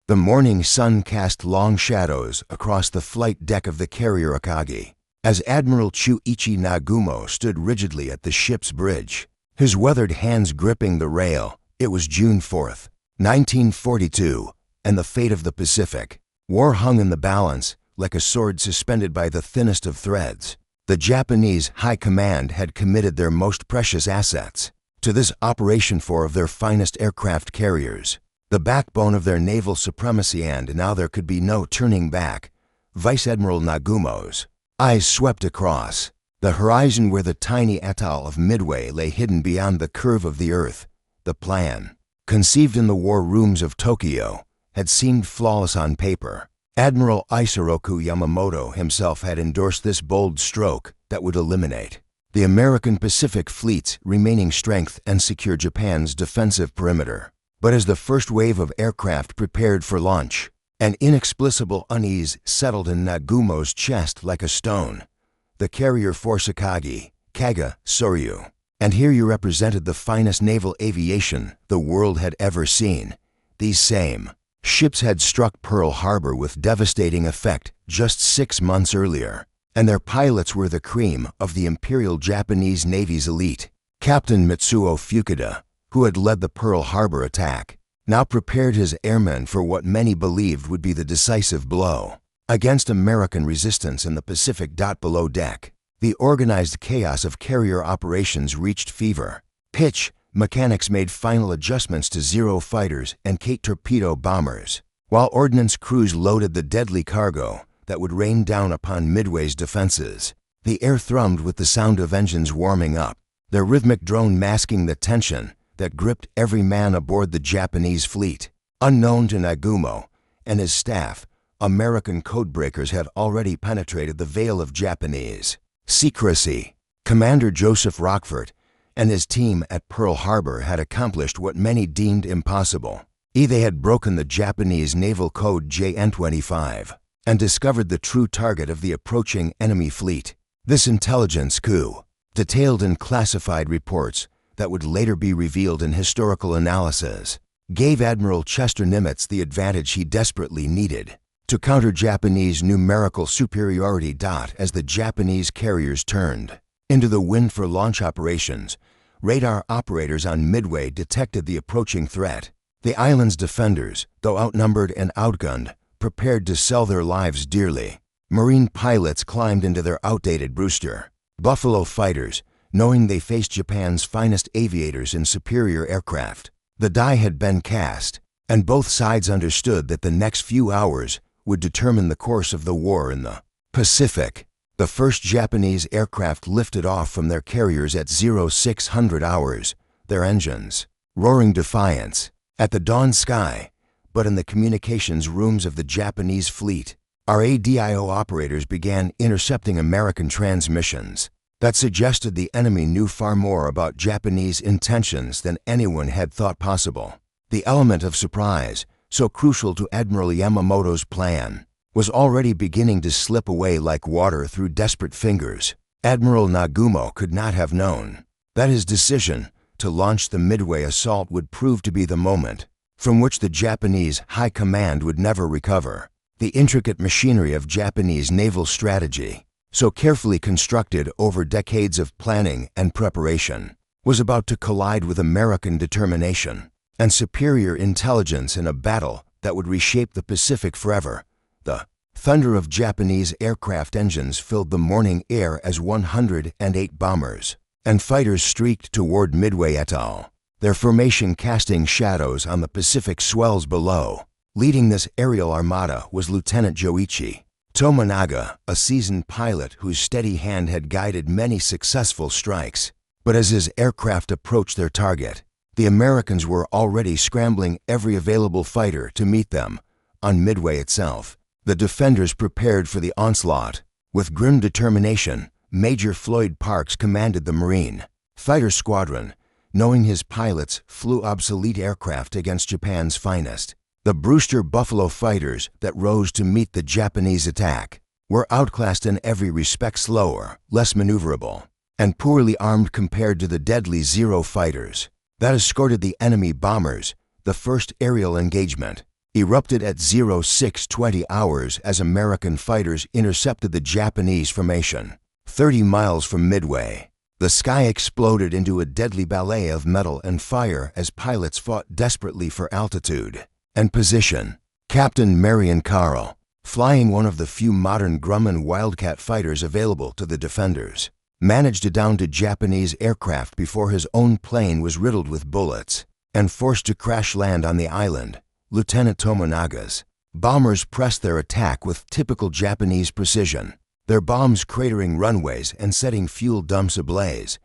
The morning sun cast long shadows across the flight deck of the carrier Akagi, as Admiral Chuichi Nagumo stood rigidly at the ship's bridge, his weathered hands gripping the rail. It was June 4th, 1942, and the fate of the Pacific War hung in the balance like a sword suspended by the thinnest of threads. The Japanese High Command had committed their most precious assets to this operation, four of their finest aircraft carriers, the backbone of their naval supremacy, and now there could be no turning back. Vice Admiral Nagumo's eyes swept across the horizon where the tiny atoll of Midway lay hidden beyond the curve of the earth. The plan, conceived in the war rooms of Tokyo, had seemed flawless on paper. Admiral Isoroku Yamamoto himself had endorsed this bold stroke that would eliminate the American Pacific Fleet's remaining strength and secure Japan's defensive perimeter. But as the first wave of aircraft prepared for launch, an inexplicable unease settled in Nagumo's chest like a stone. The carrier force Akagi, Kaga, Soryu, and Hiryu represented the finest naval aviation the world had ever seen. These same ships had struck Pearl Harbor with devastating effect just 6 months earlier, and their pilots were the cream of the Imperial Japanese Navy's elite. Captain Mitsuo Fukuda, who had led the Pearl Harbor attack, now prepared his airmen for what many believed would be the decisive blow against American resistance in the Pacific. Below deck, the organized chaos of carrier operations reached fever pitch. Mechanics made final adjustments to Zero fighters and Kate torpedo bombers, while ordnance crews loaded the deadly cargo that would rain down upon Midway's defenses. The air thrummed with the sound of engines warming up, their rhythmic drone masking the tension that gripped every man aboard the Japanese fleet. Unknown to Nagumo and his staff, American codebreakers had already penetrated the veil of Japanese secrecy. Commander Joseph Rockford and his team at Pearl Harbor had accomplished what many deemed impossible. They had broken the Japanese naval code JN-25 and discovered the true target of the approaching enemy fleet. This intelligence coup, detailed in classified reports that would later be revealed in historical analysis, gave Admiral Chester Nimitz the advantage he desperately needed to counter Japanese numerical superiority. As the Japanese carriers turned into the wind for launch operations, radar operators on Midway detected the approaching threat. The island's defenders, though outnumbered and outgunned, prepared to sell their lives dearly. Marine pilots climbed into their outdated Brewster Buffalo fighters, knowing they faced Japan's finest aviators in superior aircraft. The die had been cast, and both sides understood that the next few hours would determine the course of the war in the Pacific. The first Japanese aircraft lifted off from their carriers at 0600 hours, their engines roaring defiance at the dawn sky. But in the communications rooms of the Japanese fleet, RADIO operators began intercepting American transmissions that suggested the enemy knew far more about Japanese intentions than anyone had thought possible. The element of surprise, so crucial to Admiral Yamamoto's plan, was already beginning to slip away like water through desperate fingers. Admiral Nagumo could not have known that his decision to launch the Midway assault would prove to be the moment from which the Japanese High Command would never recover. The intricate machinery of Japanese naval strategy, so carefully constructed over decades of planning and preparation, was about to collide with American determination and superior intelligence in a battle that would reshape the Pacific forever. The thunder of Japanese aircraft engines filled the morning air as 108 bombers and fighters streaked toward Midway Atoll, their formation casting shadows on the Pacific swells below. Leading this aerial armada was Lieutenant Joichi Tomonaga, a seasoned pilot whose steady hand had guided many successful strikes. But as his aircraft approached their target, the Americans were already scrambling every available fighter to meet them. On Midway itself, the defenders prepared for the onslaught. With grim determination, Major Floyd Parks commanded the Marine Fighter Squadron, knowing his pilots flew obsolete aircraft against Japan's finest. The Brewster Buffalo fighters that rose to meet the Japanese attack were outclassed in every respect, slower, less maneuverable, and poorly armed compared to the deadly Zero fighters that escorted the enemy bombers. The first aerial engagement erupted at 0620 hours as American fighters intercepted the Japanese formation 30 miles from Midway. The sky exploded into a deadly ballet of metal and fire as pilots fought desperately for altitude and position. Captain Marion Carl, flying one of the few modern Grumman Wildcat fighters available to the defenders, managed to down Japanese aircraft before his own plane was riddled with bullets and forced to crash land on the island. Lieutenant Tomonaga's bombers pressed their attack with typical Japanese precision, their bombs cratering runways and setting fuel dumps ablaze.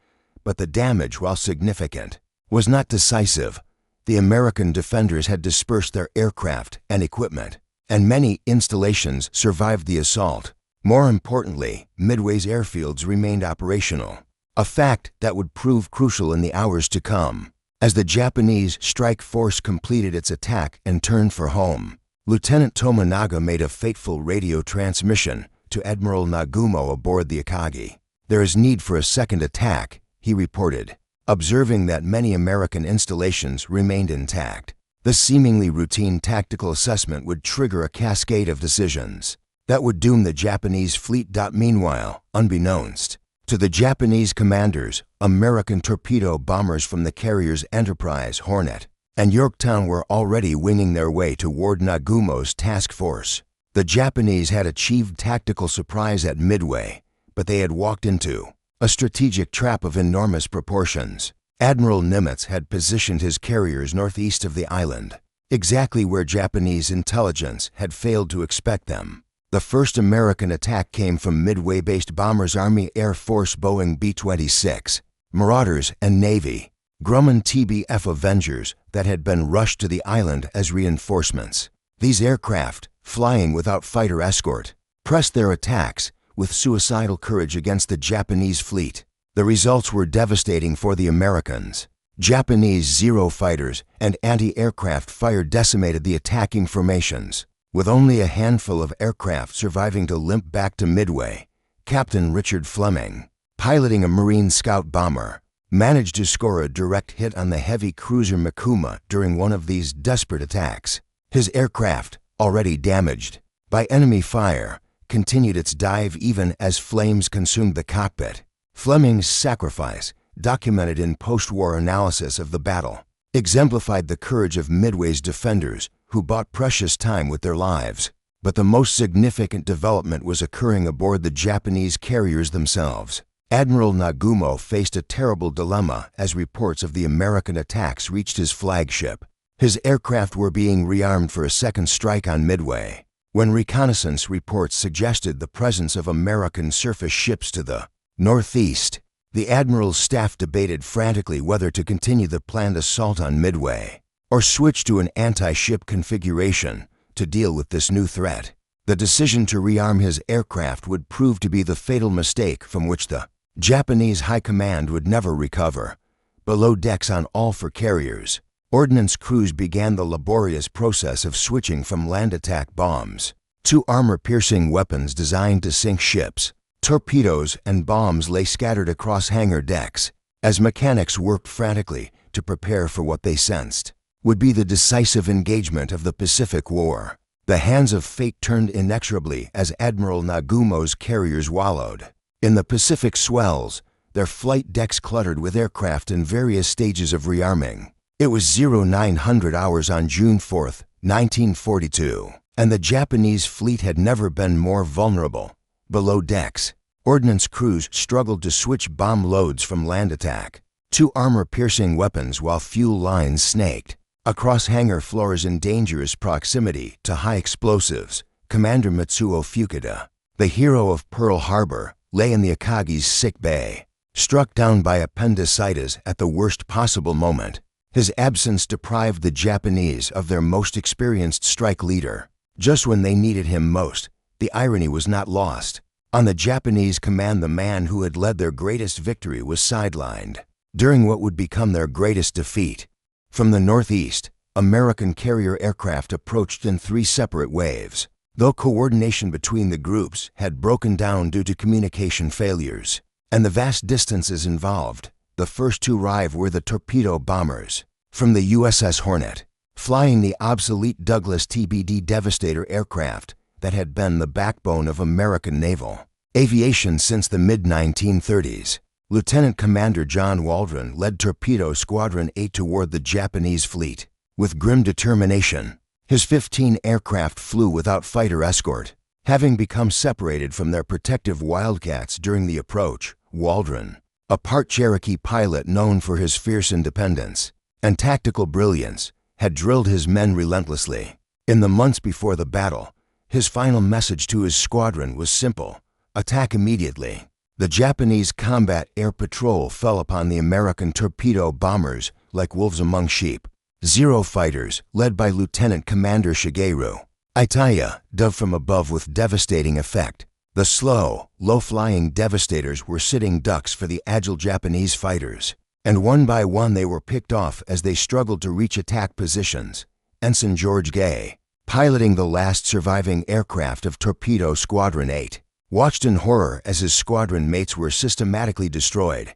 But the damage, while significant, was not decisive. The American defenders had dispersed their aircraft and equipment, and many installations survived the assault. More importantly, Midway's airfields remained operational, a fact that would prove crucial in the hours to come. As the Japanese strike force completed its attack and turned for home, Lieutenant Tomonaga made a fateful radio transmission to Admiral Nagumo aboard the Akagi. "There is need for a second attack," he reported, observing that many American installations remained intact. This seemingly routine tactical assessment would trigger a cascade of decisions that would doom the Japanese fleet. Meanwhile, unbeknownst to the Japanese commanders, American torpedo bombers from the carriers Enterprise, Hornet, and Yorktown were already winging their way toward Nagumo's task force. The Japanese had achieved tactical surprise at Midway, but they had walked into a strategic trap of enormous proportions. Admiral Nimitz had positioned his carriers northeast of the island, exactly where Japanese intelligence had failed to expect them. The first American attack came from Midway-based bombers, Army Air Force Boeing B-26, Marauders, and Navy Grumman TBF Avengers that had been rushed to the island as reinforcements. These aircraft, flying without fighter escort, pressed their attacks with suicidal courage against the Japanese fleet. The results were devastating for the Americans. Japanese Zero fighters and anti-aircraft fire decimated the attacking formations. With only a handful of aircraft surviving to limp back to Midway, Captain Richard Fleming, piloting a Marine scout bomber, managed to score a direct hit on the heavy cruiser Mikuma during one of these desperate attacks. His aircraft, already damaged by enemy fire, continued its dive even as flames consumed the cockpit. Fleming's sacrifice, documented in post-war analysis of the battle, exemplified the courage of Midway's defenders who bought precious time with their lives. But the most significant development was occurring aboard the Japanese carriers themselves. Admiral Nagumo faced a terrible dilemma as reports of the American attacks reached his flagship. His aircraft were being rearmed for a second strike on Midway, when reconnaissance reports suggested the presence of American surface ships to the northeast. The Admiral's staff debated frantically whether to continue the planned assault on Midway or switch to an anti-ship configuration to deal with this new threat. The decision to rearm his aircraft would prove to be the fatal mistake from which the Japanese High Command would never recover. Below decks on all four carriers, ordnance crews began the laborious process of switching from land attack bombs to armor-piercing weapons designed to sink ships. Torpedoes and bombs lay scattered across hangar decks as mechanics worked frantically to prepare for what they sensed would be the decisive engagement of the Pacific War. The hands of fate turned inexorably as Admiral Nagumo's carriers wallowed in the Pacific swells, their flight decks cluttered with aircraft in various stages of rearming. It was 0900 hours on June 4, 1942, and the Japanese fleet had never been more vulnerable. Below decks, ordnance crews struggled to switch bomb loads from land attack to armor-piercing weapons while fuel lines snaked across hangar floors in dangerous proximity to high explosives. Commander Mitsuo Fukuda, the hero of Pearl Harbor, lay in the Akagi's sick bay, struck down by appendicitis at the worst possible moment. His absence deprived the Japanese of their most experienced strike leader. Just when they needed him most, the irony was not lost. On the Japanese command, the man who had led their greatest victory was sidelined during what would become their greatest defeat. From the northeast, American carrier aircraft approached in 3 separate waves. Though coordination between the groups had broken down due to communication failures and the vast distances involved, the first to arrive were the torpedo bombers from the USS Hornet. flying the obsolete Douglas TBD Devastator aircraft that had been the backbone of American naval aviation since the mid-1930s. Lieutenant Commander John Waldron led Torpedo Squadron 8 toward the Japanese fleet. With grim determination, his 15 aircraft flew without fighter escort. Having become separated from their protective Wildcats during the approach, Waldron, a part Cherokee pilot known for his fierce independence and tactical brilliance, had drilled his men relentlessly. In the months before the battle, his final message to his squadron was simple: attack immediately. The Japanese combat air patrol fell upon the American torpedo bombers like wolves among sheep. Zero fighters, led by Lieutenant Commander Shigeru Itaya, dove from above with devastating effect. The slow, low-flying Devastators were sitting ducks for the agile Japanese fighters, and one by one they were picked off as they struggled to reach attack positions. Ensign George Gay, piloting the last surviving aircraft of Torpedo Squadron 8, watched in horror as his squadron mates were systematically destroyed.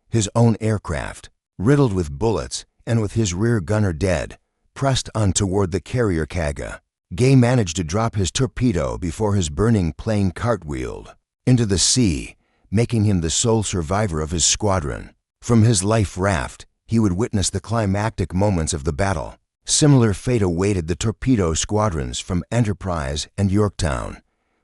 His own aircraft, riddled with bullets and with his rear gunner dead, pressed on toward the carrier Kaga. Gay managed to drop his torpedo before his burning plane cartwheeled into the sea, making him the sole survivor of his squadron. From his life raft, he would witness the climactic moments of the battle. Similar fate awaited the torpedo squadrons from Enterprise and Yorktown.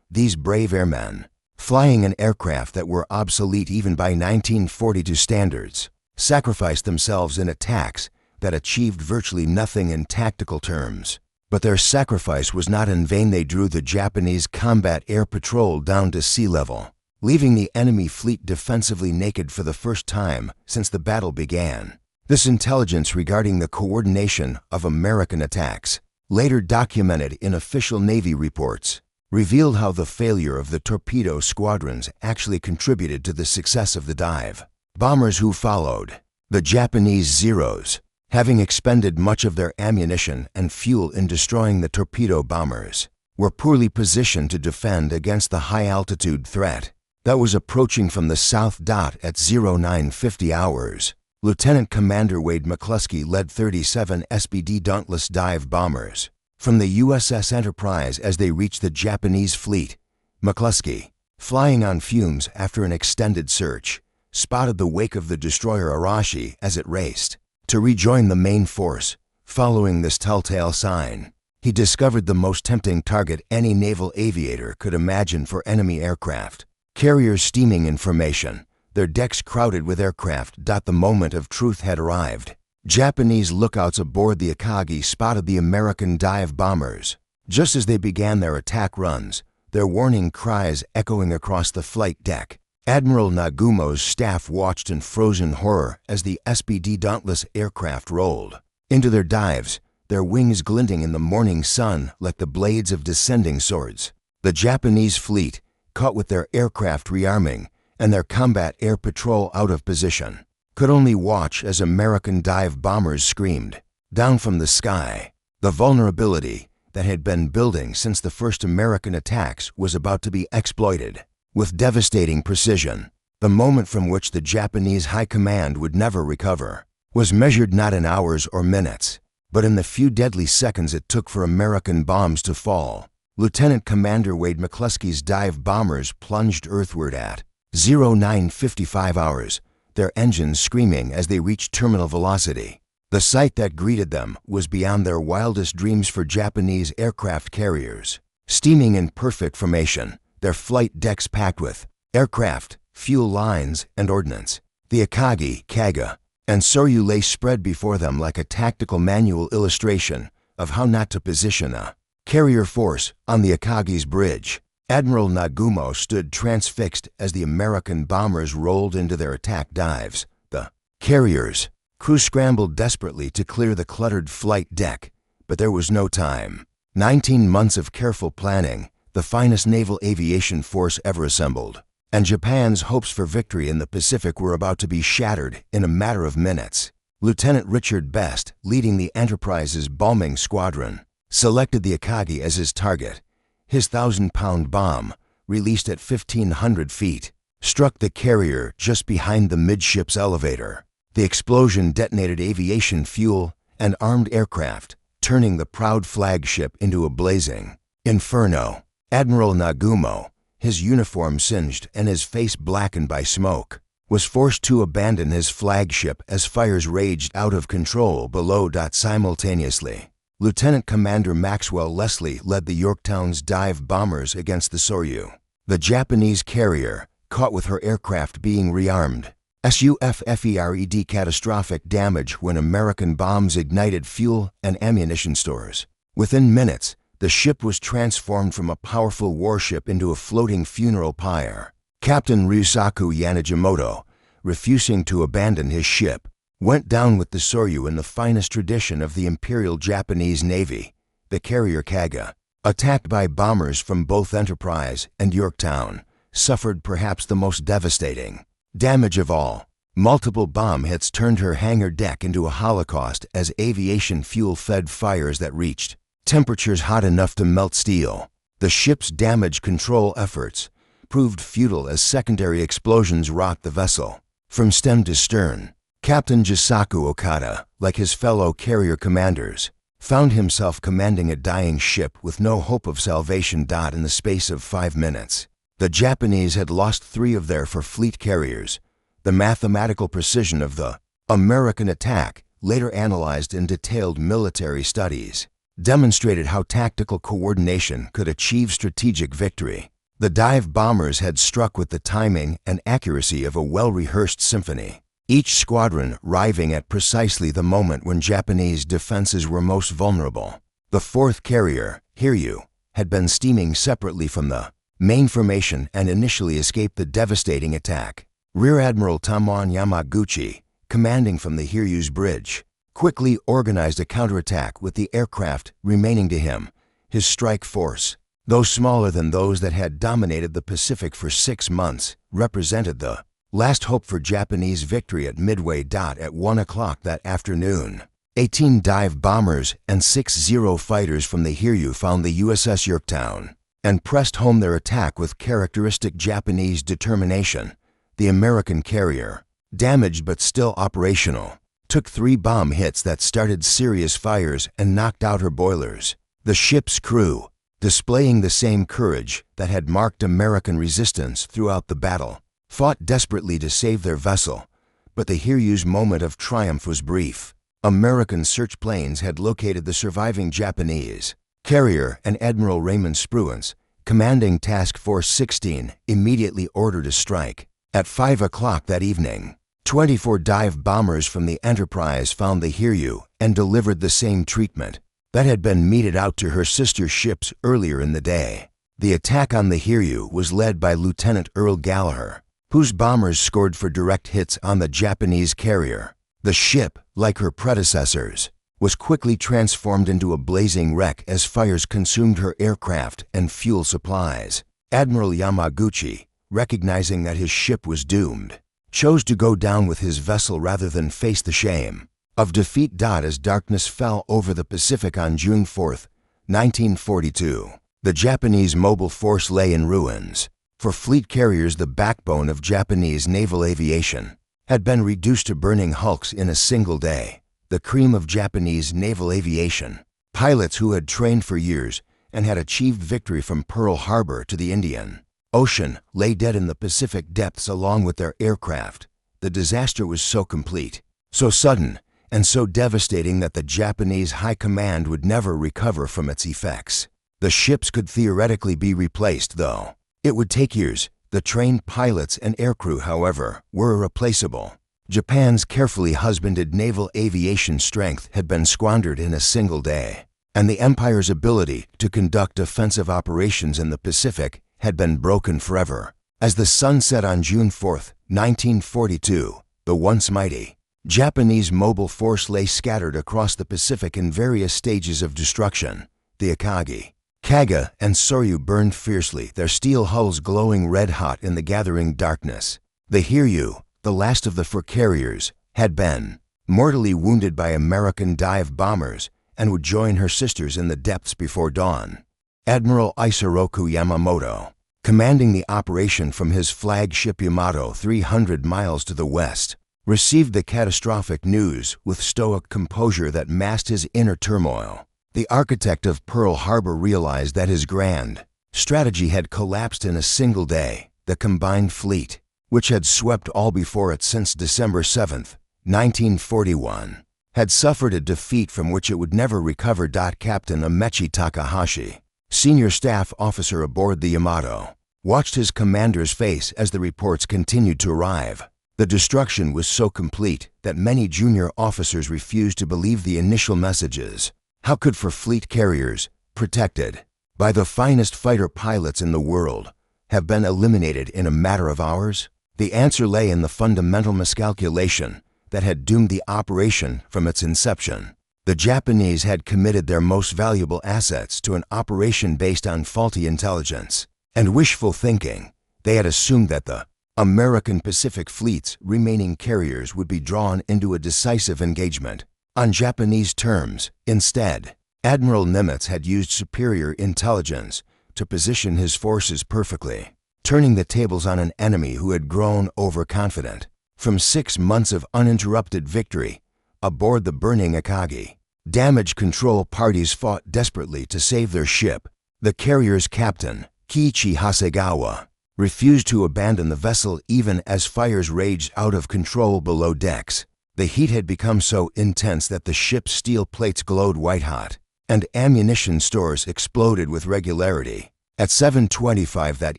These brave airmen, flying in aircraft that were obsolete even by 1942 standards, sacrificed themselves in attacks that achieved virtually nothing in tactical terms. But their sacrifice was not in vain. They drew the Japanese combat air patrol down to sea level, leaving the enemy fleet defensively naked for the first time since the battle began. This intelligence regarding the coordination of American attacks, later documented in official Navy reports, revealed how the failure of the torpedo squadrons actually contributed to the success of the dive bombers who followed. The Japanese Zeros, having expended much of their ammunition and fuel in destroying the torpedo bombers, were poorly positioned to defend against the high-altitude threat that was approaching from the south. At 0950 hours, Lieutenant Commander Wade McCluskey led 37 SBD Dauntless dive bombers from the USS Enterprise as they reached the Japanese fleet. McCluskey, flying on fumes after an extended search, spotted the wake of the destroyer Arashi as it raced to rejoin the main force. Following this telltale sign, he discovered the most tempting target any naval aviator could imagine for enemy aircraft. Carriers steaming information, their decks crowded with aircraft. The moment of truth had arrived. Japanese lookouts aboard the Akagi spotted the American dive bombers. Just as they began their attack runs, their warning cries echoing across the flight deck. Admiral Nagumo's staff watched in frozen horror as the SBD Dauntless aircraft rolled into their dives, their wings glinting in the morning sun like the blades of descending swords. The Japanese fleet, caught with their aircraft rearming and their combat air patrol out of position, could only watch as American dive bombers screamed down from the sky. The vulnerability that had been building since the first American attacks was about to be exploited with devastating precision. The moment from which the Japanese high command would never recover was measured not in hours or minutes, but in the few deadly seconds it took for American bombs to fall. Lieutenant Commander Wade McCluskey's dive bombers plunged earthward at 0955 hours, their engines screaming as they reached terminal velocity. The sight that greeted them was beyond their wildest dreams for Japanese aircraft carriers. Steaming in perfect formation, their flight decks packed with aircraft, fuel lines, and ordnance, the Akagi, Kaga, and Soryu lay spread before them like a tactical manual illustration of how not to position a carrier force on the Akagi's bridge. Admiral Nagumo stood transfixed as the American bombers rolled into their attack dives. The carriers' crew scrambled desperately to clear the cluttered flight deck, but there was no time. 19 months of careful planning, the finest naval aviation force ever assembled, and Japan's hopes for victory in the Pacific were about to be shattered in a matter of minutes. Lieutenant Richard Best, leading the Enterprise's bombing squadron, selected the Akagi as his target. His 1,000-pound bomb, released at 1,500 feet, struck the carrier just behind the midships elevator. The explosion detonated aviation fuel and armed aircraft turning the proud flagship into a blazing inferno. Admiral Nagumo, his uniform singed and his face blackened by smoke, was forced to abandon his flagship as fires raged out of control below. Simultaneously, Lieutenant Commander Maxwell Leslie led the Yorktown's dive bombers against the Soryu, the Japanese carrier, caught with her aircraft being rearmed. SUFFERED catastrophic damage when American bombs ignited fuel and ammunition stores. Within minutes, the ship was transformed from a powerful warship into a floating funeral pyre. Captain Ryusaku Yanagimoto, refusing to abandon his ship, went down with the Soryu in the finest tradition of the Imperial Japanese Navy, the carrier Kaga, attacked by bombers from both Enterprise and Yorktown, suffered perhaps the most devastating damage of all. Multiple bomb hits turned her hangar deck into a holocaust as aviation fuel fed fires that reached temperatures hot enough to melt steel. The ship's damage control efforts proved futile as secondary explosions rocked the vessel from stem to stern. Captain Jisaku Okada, like his fellow carrier commanders, found himself commanding a dying ship with no hope of salvation. In the space of 5 minutes, the Japanese had lost 3 of their 4 fleet carriers. The mathematical precision of the American attack, later analyzed in detailed military studies, demonstrated how tactical coordination could achieve strategic victory. The dive bombers had struck with the timing and accuracy of a well-rehearsed symphony, each squadron arriving at precisely the moment when Japanese defenses were most vulnerable. The 4th carrier, Hiryu, had been steaming separately from the main formation and initially escaped the devastating attack. Rear Admiral Tamon Yamaguchi, commanding from the Hiryu's bridge, quickly organized a counterattack with the aircraft remaining to him. His strike force, though smaller than those that had dominated the Pacific for 6 months, represented the last hope for Japanese victory at Midway. At 1 o'clock that afternoon, 18 dive bombers and 6 Zero fighters from the Hiryu found the USS Yorktown and pressed home their attack with characteristic Japanese determination. The American carrier, damaged but still operational, took 3 bomb hits that started serious fires and knocked out her boilers. The ship's crew, displaying the same courage that had marked American resistance throughout the battle, fought desperately to save their vessel, but the Hiryu's moment of triumph was brief. American search planes had located the surviving Japanese carrier, and Admiral Raymond Spruance, commanding Task Force 16, immediately ordered a strike. At 5 o'clock that evening, 24 dive bombers from the Enterprise found the Hiryu and delivered the same treatment that had been meted out to her sister ships earlier in the day. The attack on the Hiryu was led by Lieutenant Earl Gallagher, whose bombers scored for direct hits on the Japanese carrier. The ship, like her predecessors, was quickly transformed into a blazing wreck as fires consumed her aircraft and fuel supplies. Admiral Yamaguchi, recognizing that his ship was doomed, chose to go down with his vessel rather than face the shame of defeat. As darkness fell over the Pacific on June 4, 1942, the Japanese mobile force lay in ruins. For fleet carriers, the backbone of Japanese naval aviation, had been reduced to burning hulks in a single day. The cream of Japanese naval aviation, pilots who had trained for years and had achieved victory from Pearl Harbor to the Indian Ocean, lay dead in the Pacific depths along with their aircraft. The disaster was so complete, so sudden, and so devastating that the Japanese High Command would never recover from its effects. The ships could theoretically be replaced, though it would take years. The trained pilots and aircrew, however, were irreplaceable. Japan's carefully husbanded naval aviation strength had been squandered in a single day, and the Empire's ability to conduct offensive operations in the Pacific had been broken forever. As the sun set on June 4, 1942, the once mighty Japanese mobile force lay scattered across the Pacific in various stages of destruction. The Akagi, Kaga, and Soryu burned fiercely, their steel hulls glowing red-hot in the gathering darkness. The Hiryu, the last of the 4 carriers, had been mortally wounded by American dive bombers and would join her sisters in the depths before dawn. Admiral Isoroku Yamamoto, commanding the operation from his flagship Yamato 300 miles to the west, received the catastrophic news with stoic composure that masked his inner turmoil. The architect of Pearl Harbor realized that his grand strategy had collapsed in a single day. The combined fleet, which had swept all before it since December 7, 1941, had suffered a defeat from which it would never recover. Captain Amechi Takahashi, senior staff officer aboard the Yamato, watched his commander's face as the reports continued to arrive. The destruction was so complete that many junior officers refused to believe the initial messages. How could four fleet carriers, protected by the finest fighter pilots in the world, have been eliminated in a matter of hours? The answer lay in the fundamental miscalculation that had doomed the operation from its inception. The Japanese had committed their most valuable assets to an operation based on faulty intelligence and wishful thinking. They had assumed that the American Pacific Fleet's remaining carriers would be drawn into a decisive engagement on Japanese terms. Instead, Admiral Nimitz had used superior intelligence to position his forces perfectly, turning the tables on an enemy who had grown overconfident. From 6 months of uninterrupted victory aboard the burning Akagi, damage control parties fought desperately to save their ship. The carrier's captain, Kiichi Hasegawa, refused to abandon the vessel even as fires raged out of control below decks. The heat had become so intense that the ship's steel plates glowed white-hot, and ammunition stores exploded with regularity. At 7:25 that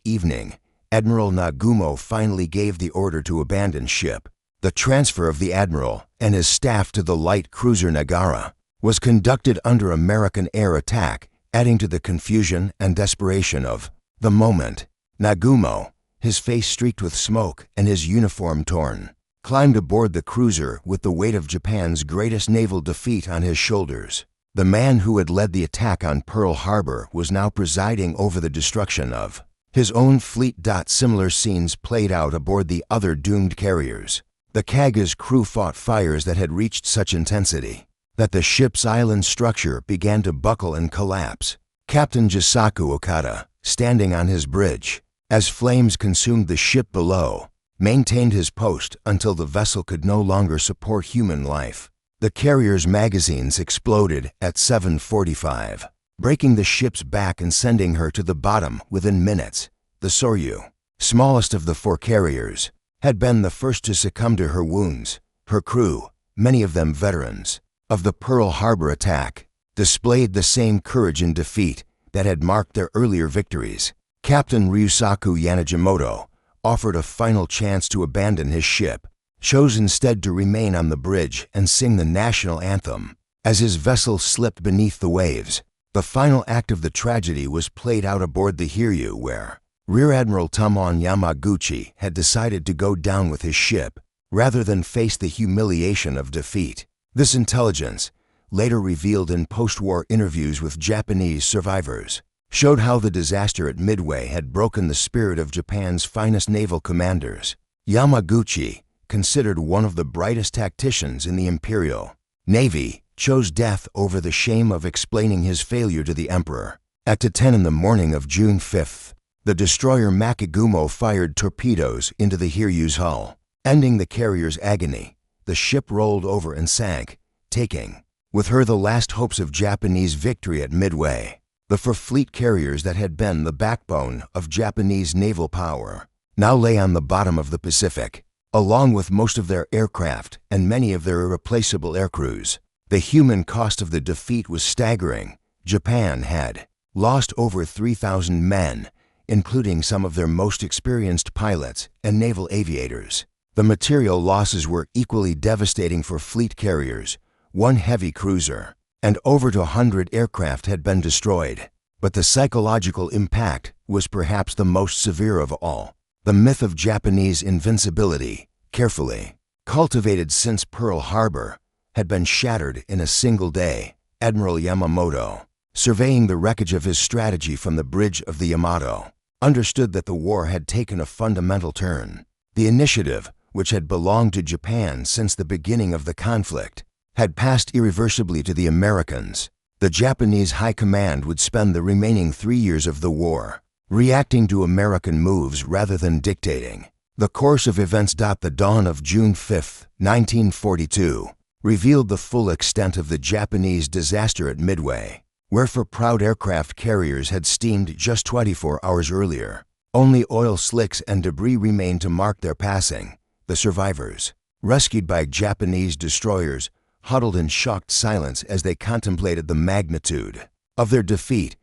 evening, Admiral Nagumo finally gave the order to abandon ship. The transfer of the admiral and his staff to the light cruiser Nagara was conducted under American air attack, adding to the confusion and desperation of the moment. Nagumo, his face streaked with smoke and his uniform torn, climbed aboard the cruiser with the weight of Japan's greatest naval defeat on his shoulders. The man who had led the attack on Pearl Harbor was now presiding over the destruction of his own fleet. Similar scenes played out aboard the other doomed carriers. The Kaga's crew fought fires that had reached such intensity that the ship's island structure began to buckle and collapse. Captain Jisaku Okada, standing on his bridge as flames consumed the ship below, maintained his post until the vessel could no longer support human life. The carrier's magazines exploded at 7:45, breaking the ship's back and sending her to the bottom within minutes. The Soryu, smallest of the four carriers, had been the first to succumb to her wounds. Her crew, many of them veterans of the Pearl Harbor attack, displayed the same courage in defeat that had marked their earlier victories. Captain Ryusaku Yanagimoto offered a final chance to abandon his ship, chose instead to remain on the bridge and sing the national anthem. As his vessel slipped beneath the waves, the final act of the tragedy was played out aboard the Hiryu, where Rear Admiral Tamon Yamaguchi had decided to go down with his ship rather than face the humiliation of defeat. This intelligence, later revealed in post-war interviews with Japanese survivors, showed how the disaster at Midway had broken the spirit of Japan's finest naval commanders. Yamaguchi, considered one of the brightest tacticians in the Imperial Navy, chose death over the shame of explaining his failure to the Emperor. At 10 in the morning of June 5th, the destroyer Makigumo fired torpedoes into the Hiryu's hull, ending the carrier's agony. The ship rolled over and sank, taking with her the last hopes of Japanese victory at Midway. The four fleet carriers that had been the backbone of Japanese naval power now lay on the bottom of the Pacific, along with most of their aircraft and many of their irreplaceable aircrews. The human cost of the defeat was staggering. Japan had lost over 3,000 men, including some of their most experienced pilots and naval aviators. The material losses were equally devastating for fleet carriers. One heavy cruiser and over 100 aircraft had been destroyed. But the psychological impact was perhaps the most severe of all. The myth of Japanese invincibility, carefully cultivated since Pearl Harbor, had been shattered in a single day. Admiral Yamamoto, surveying the wreckage of his strategy from the bridge of the Yamato, understood that the war had taken a fundamental turn. The initiative, which had belonged to Japan since the beginning of the conflict, had passed irreversibly to the Americans. The Japanese High Command would spend the remaining 3 years of the war reacting to American moves rather than dictating the course of events. The dawn of June 5, 1942, revealed the full extent of the Japanese disaster at Midway. where for proud aircraft carriers had steamed just 24 hours earlier. Only oil slicks and debris remained to mark their passing. The survivors, rescued by Japanese destroyers, huddled in shocked silence as they contemplated the magnitude of their defeat.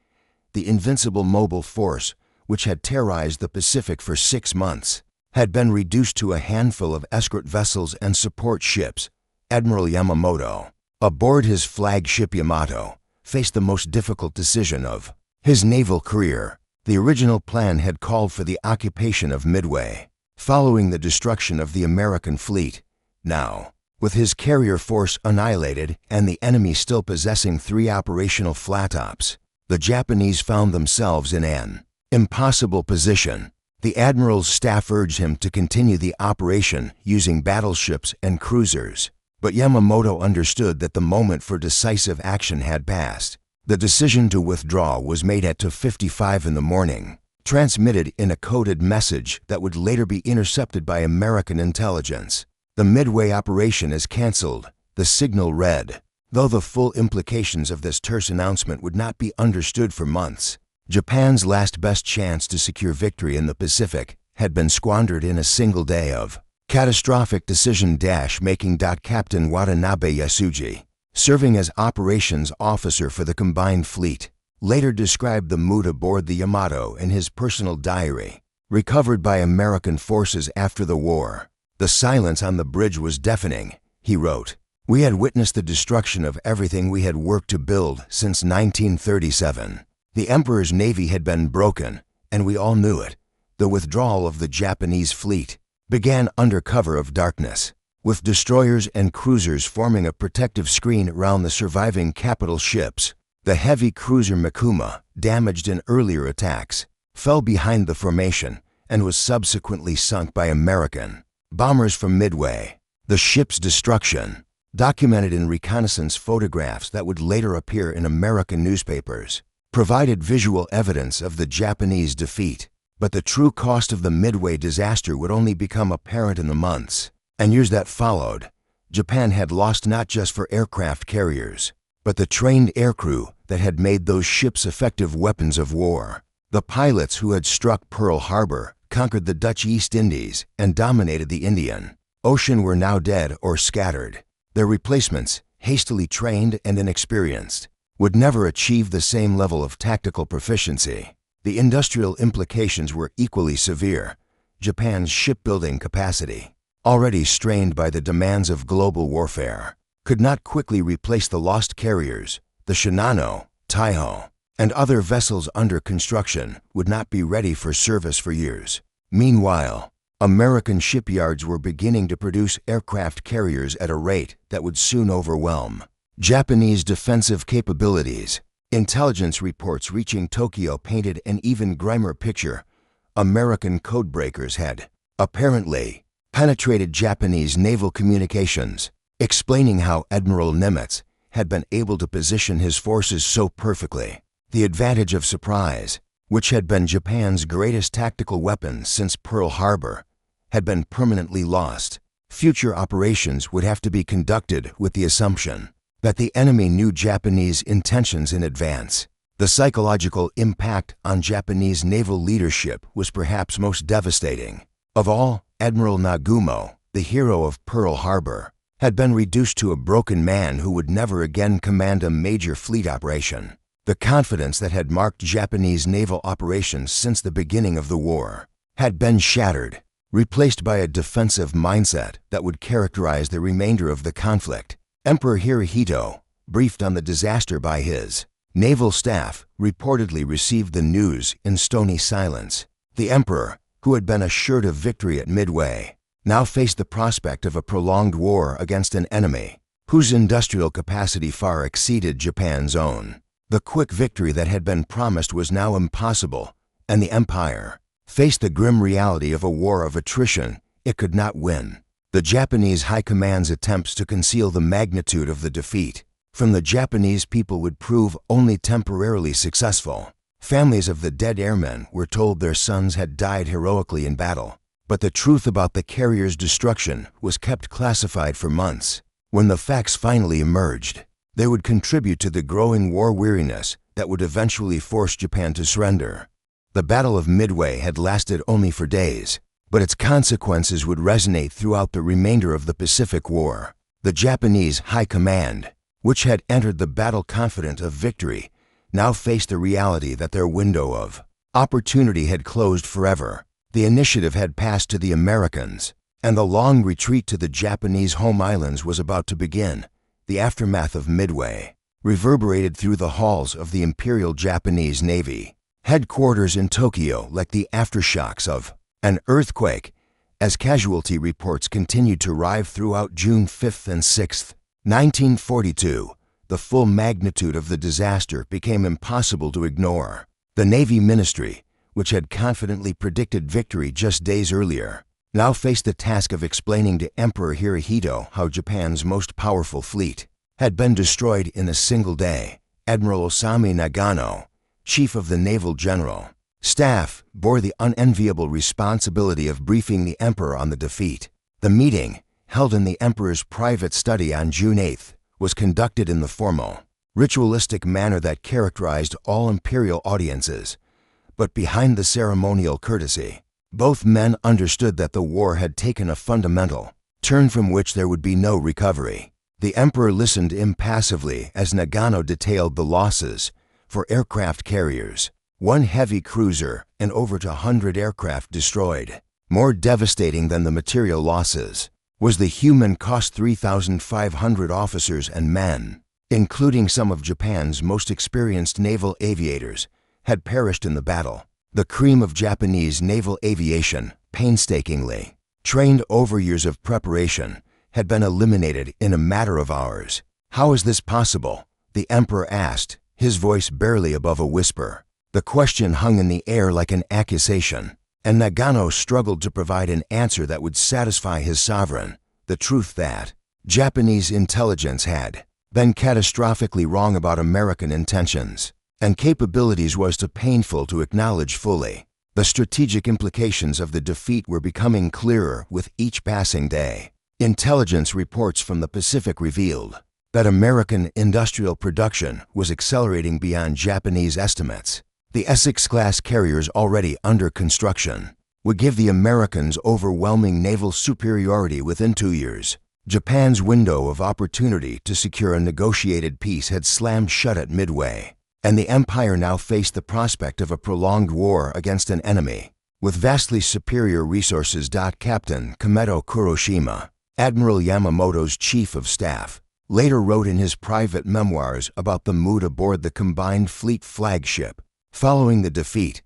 The invincible mobile force, which had terrorized the Pacific for 6 months, had been reduced to a handful of escort vessels and support ships. Admiral Yamamoto, aboard his flagship Yamato, faced the most difficult decision of his naval career. The original plan had called for the occupation of Midway, following the destruction of the American fleet. Now, with his carrier force annihilated and the enemy still possessing 3 operational flat-tops, the Japanese found themselves in an impossible position. The admiral's staff urged him to continue the operation using battleships and cruisers, but Yamamoto understood that the moment for decisive action had passed. The decision to withdraw was made at 2:55 in the morning, transmitted in a coded message that would later be intercepted by American intelligence. The Midway operation is cancelled, the signal read. Though the full implications of this terse announcement would not be understood for months, Japan's last best chance to secure victory in the Pacific had been squandered in a single day of catastrophic decision-making. Captain Watanabe Yasuji, serving as operations officer for the combined fleet, later described the mood aboard the Yamato in his personal diary, recovered by American forces after the war. "The silence on the bridge was deafening," he wrote. "We had witnessed the destruction of everything we had worked to build since 1937. The Emperor's navy had been broken, and we all knew it. The withdrawal of the Japanese fleet began under cover of darkness, with destroyers and cruisers forming a protective screen around the surviving capital ships. The heavy cruiser Mikuma, damaged in earlier attacks, fell behind the formation and was subsequently sunk by American bombers from Midway. The ship's destruction, documented in reconnaissance photographs that would later appear in American newspapers, provided visual evidence of the Japanese defeat. But the true cost of the Midway disaster would only become apparent in the months and years that followed. Japan had lost not just for aircraft carriers, but the trained aircrew that had made those ships effective weapons of war. The pilots who had struck Pearl Harbor, conquered the Dutch East Indies, and dominated the Indian Ocean were now dead or scattered. Their replacements, hastily trained and inexperienced, would never achieve the same level of tactical proficiency. The industrial implications were equally severe. Japan's shipbuilding capacity, already strained by the demands of global warfare, could not quickly replace the lost carriers. The Shinano, Taiho, and other vessels under construction would not be ready for service for years. Meanwhile, American shipyards were beginning to produce aircraft carriers at a rate that would soon overwhelm Japanese defensive capabilities. Intelligence reports reaching Tokyo painted an even grimmer picture. American codebreakers had, apparently, penetrated Japanese naval communications, explaining how Admiral Nimitz had been able to position his forces so perfectly. The advantage of surprise, which had been Japan's greatest tactical weapon since Pearl Harbor, had been permanently lost. Future operations would have to be conducted with the assumption that the enemy knew Japanese intentions in advance. The psychological impact on Japanese naval leadership was perhaps most devastating. Of all, Admiral Nagumo, the hero of Pearl Harbor, had been reduced to a broken man who would never again command a major fleet operation. The confidence that had marked Japanese naval operations since the beginning of the war had been shattered, replaced by a defensive mindset that would characterize the remainder of the conflict. Emperor Hirohito, briefed on the disaster by his naval staff, reportedly received the news in stony silence. The emperor, who had been assured of victory at Midway, now faced the prospect of a prolonged war against an enemy whose industrial capacity far exceeded Japan's own. The quick victory that had been promised was now impossible, and the empire faced the grim reality of a war of attrition it could not win. The Japanese High Command's attempts to conceal the magnitude of the defeat from the Japanese people would prove only temporarily successful. Families of the dead airmen were told their sons had died heroically in battle, but the truth about the carrier's destruction was kept classified for months. When the facts finally emerged, They would contribute to the growing war weariness that would eventually force Japan to surrender. The Battle of Midway had lasted only for days, but its consequences would resonate throughout the remainder of the Pacific War. The Japanese High Command, which had entered the battle confident of victory, now faced the reality that their window of opportunity had closed forever. The initiative had passed to the Americans, and the long retreat to the Japanese home islands was about to begin. The aftermath of Midway reverberated through the halls of the Imperial Japanese Navy headquarters in Tokyo like the aftershocks of an earthquake, as casualty reports continued to arrive throughout June 5th and 6th, 1942. The full magnitude of the disaster became impossible to ignore. The Navy Ministry, which had confidently predicted victory just days earlier, now faced the task of explaining to Emperor Hirohito how Japan's most powerful fleet had been destroyed in a single day. Admiral Osamu Nagano, chief of the Naval General Staff, bore the unenviable responsibility of briefing the emperor on the defeat. The meeting, held in the emperor's private study on June 8th, was conducted in the formal, ritualistic manner that characterized all imperial audiences. But behind the ceremonial courtesy, both men understood that the war had taken a fundamental turn from which there would be no recovery. The emperor listened impassively as Nagano detailed the losses for aircraft carriers, one heavy cruiser and over 100 aircraft destroyed. More devastating than the material losses was the human cost. 3,500 officers and men, including some of Japan's most experienced naval aviators, had perished in the battle. The cream of Japanese naval aviation, painstakingly trained over years of preparation, had been eliminated in a matter of hours. How is this possible? The emperor asked, his voice barely above a whisper. The question hung in the air like an accusation, and Nagano struggled to provide an answer that would satisfy his sovereign. The truth that Japanese intelligence had been catastrophically wrong about American intentions and capabilities was too painful to acknowledge fully. The strategic implications of the defeat were becoming clearer with each passing day. Intelligence reports from the Pacific revealed that American industrial production was accelerating beyond Japanese estimates. The Essex-class carriers already under construction would give the Americans overwhelming naval superiority within 2 years. Japan's window of opportunity to secure a negotiated peace had slammed shut at Midway, and the empire now faced the prospect of a prolonged war against an enemy with vastly superior resources. Captain Kameto Kuroshima, Admiral Yamamoto's chief of staff, later wrote in his private memoirs about the mood aboard the combined fleet flagship. Following the defeat,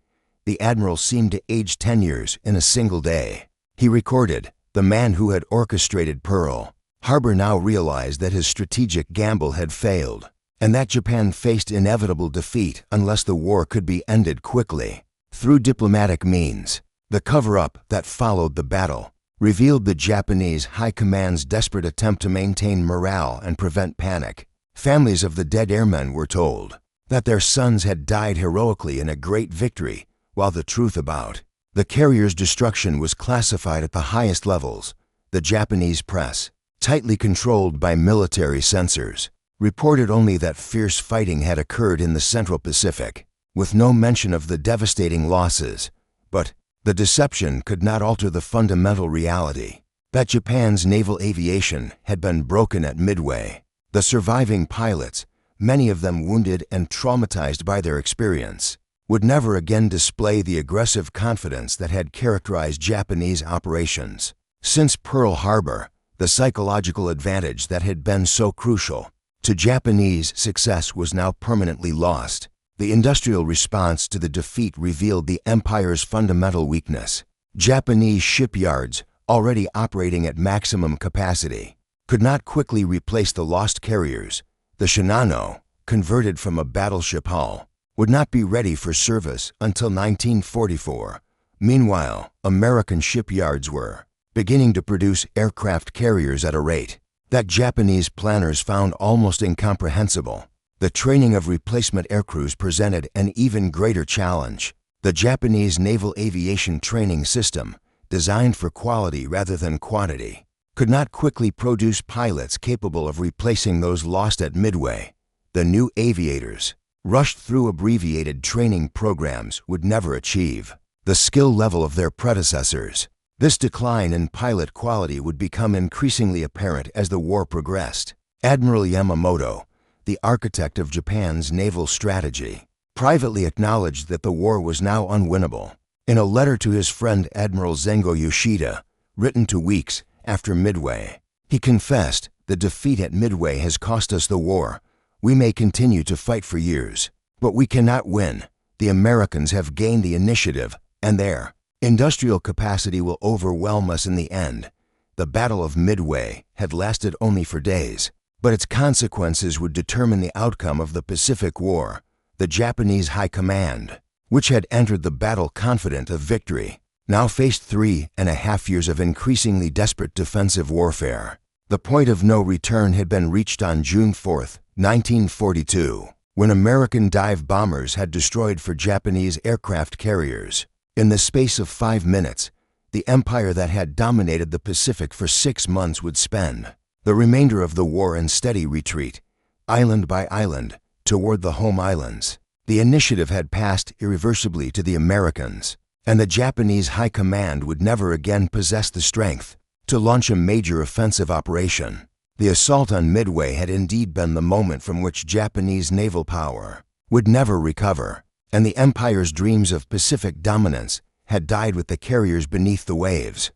the admiral seemed to age 10 years in a single day. He recorded, "The man who had orchestrated Pearl Harbor now realized that his strategic gamble had failed, and that Japan faced inevitable defeat unless the war could be ended quickly." Through diplomatic means, the cover-up that followed the battle revealed the Japanese High Command's desperate attempt to maintain morale and prevent panic. Families of the dead airmen were told that their sons had died heroically in a great victory, while the truth about the carrier's destruction was classified at the highest levels. The Japanese press, tightly controlled by military censors, reported only that fierce fighting had occurred in the Central Pacific, with no mention of the devastating losses. But the deception could not alter the fundamental reality that Japan's naval aviation had been broken at Midway. The surviving pilots, many of them wounded and traumatized by their experience, would never again display the aggressive confidence that had characterized Japanese operations. Since Pearl Harbor, the psychological advantage that had been so crucial to Japanese success was now permanently lost. The industrial response to the defeat revealed the empire's fundamental weakness. Japanese shipyards, already operating at maximum capacity, could not quickly replace the lost carriers. The Shinano, converted from a battleship hull, would not be ready for service until 1944. Meanwhile, American shipyards were beginning to produce aircraft carriers at a rate that Japanese planners found almost incomprehensible. The training of replacement aircrews presented an even greater challenge. The Japanese naval aviation training system, designed for quality rather than quantity, could not quickly produce pilots capable of replacing those lost at Midway. The new aviators, rushed through abbreviated training programs, would never achieve the skill level of their predecessors. This decline in pilot quality would become increasingly apparent as the war progressed. Admiral Yamamoto, the architect of Japan's naval strategy, privately acknowledged that the war was now unwinnable. In a letter to his friend Admiral Zengo Yoshida, written 2 weeks after Midway, he confessed, "The defeat at Midway has cost us the war. We may continue to fight for years, but we cannot win. The Americans have gained the initiative, and their industrial capacity will overwhelm us in the end." The Battle of Midway had lasted only for days, but its consequences would determine the outcome of the Pacific War. The Japanese High Command, which had entered the battle confident of victory, now faced 3.5 years of increasingly desperate defensive warfare. The point of no return had been reached on June 4, 1942, when American dive bombers had destroyed 4 Japanese aircraft carriers. In the space of 5 minutes, the empire that had dominated the Pacific for 6 months would spend the remainder of the war in steady retreat, island by island, toward the home islands. The initiative had passed irreversibly to the Americans, and the Japanese High Command would never again possess the strength to launch a major offensive operation. The assault on Midway had indeed been the moment from which Japanese naval power would never recover, and the empire's dreams of Pacific dominance had died with the carriers beneath the waves.